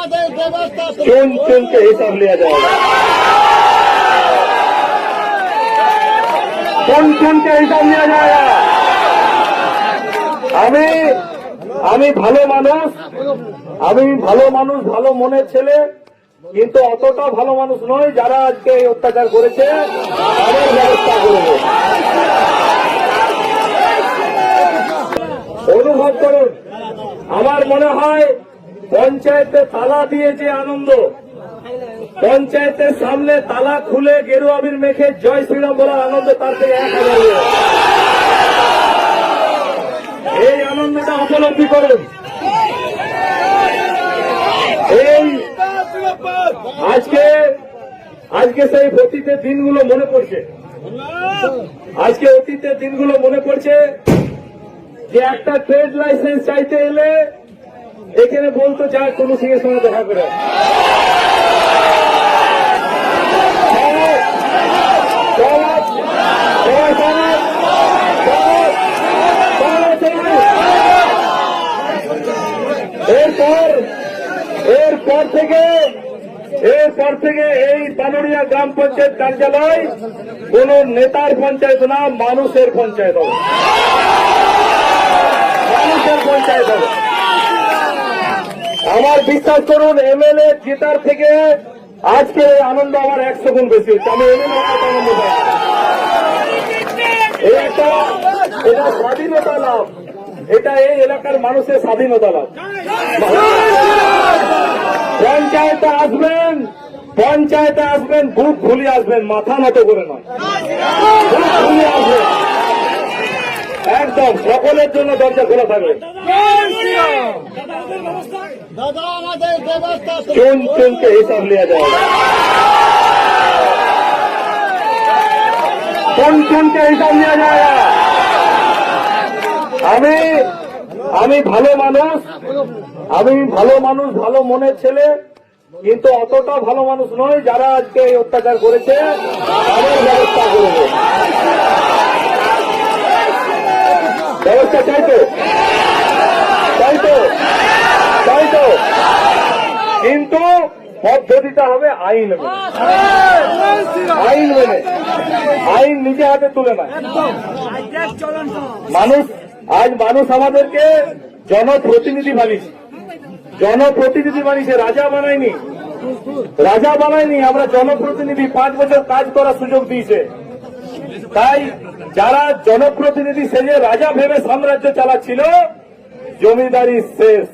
चुन चुन के हिसाब लिया जाएगा, चुन चुन के हिसाब लिया जाएगा। আমি ভালো মানুষ ভালো মনের ছেলে, কিন্তু অতটা ভালো মানুষ নয় যারা আজকে এই অত্যাচার করেছে তাদের ব্যবস্থা করব। অনুভব করুন, আমার মনে হয় পঞ্চায়েতে তালা দিয়ে যে আনন্দ, পঞ্চায়েতের সামনে তালা খুলে গেরুয়া আবির মেখে জয় শ্রীরাম বলার আনন্দ তার থেকে 1000 এই আনন্দটা উপলব্ধি করুন। এই আজকে সেই অতীতের দিনগুলো মনে পড়ছে, যে একটা ট্রেড লাইসেন্স চাইতে এলে এখানে বলতো যা কোন সিংহের সঙ্গে দেখা করে। এরপর থেকে এই পানুরিয়া গ্রাম পঞ্চায়েত কার্যালয় কোন নেতার পঞ্চায়েত না, মানুষের পঞ্চায়েত হবে, মানুষের পঞ্চায়েত হবে। আমার বিশ্বাস করুন, এমএলএ জেতার থেকে আজকে এই আনন্দ আমার 100 গুণ বেশি হচ্ছে। আমি এমএলএ আনন্দ পাই, এটা স্বাধীনতা লাভ, এটা এই এলাকার মানুষের স্বাধীনতা লাভ। পঞ্চায়েতে আসবেন বুক ভুলিয়ে আসবেন, মাথা নত করে নয়, বুক ভুলিয়ে আসবেন। একদম সকলের জন্য দরজা খোলা থাকবে। চুন চুনকে হিসাব লিয়া যায়, চুন চুনকে হিসাব লিয়া যায়। আমি ভালো মানুষ ভালো মনের ছেলে, কিন্তু অতটা ভালো মানুষ নয় যারা আজকে এই অত্যাচার করেছে তাদের ব্যবস্থা করব। ব্যবস্থা চাইতো, কিন্তু পদ্ধতিটা হবে আইন মেনে, আইন নিজে হাতে তুলে না। মানুষ আমাদেরকে জনপ্রতিনিধি বানিয়েছে, রাজা বানায়নি। আমরা জনপ্রতিনিধি, 5 বছর কাজ করার সুযোগ দিয়েছে। তাই যারা জনপ্রতিনিধি সেজে রাজা ভেবে সাম্রাজ্য চালাচ্ছিল, জমিদারি শেষ।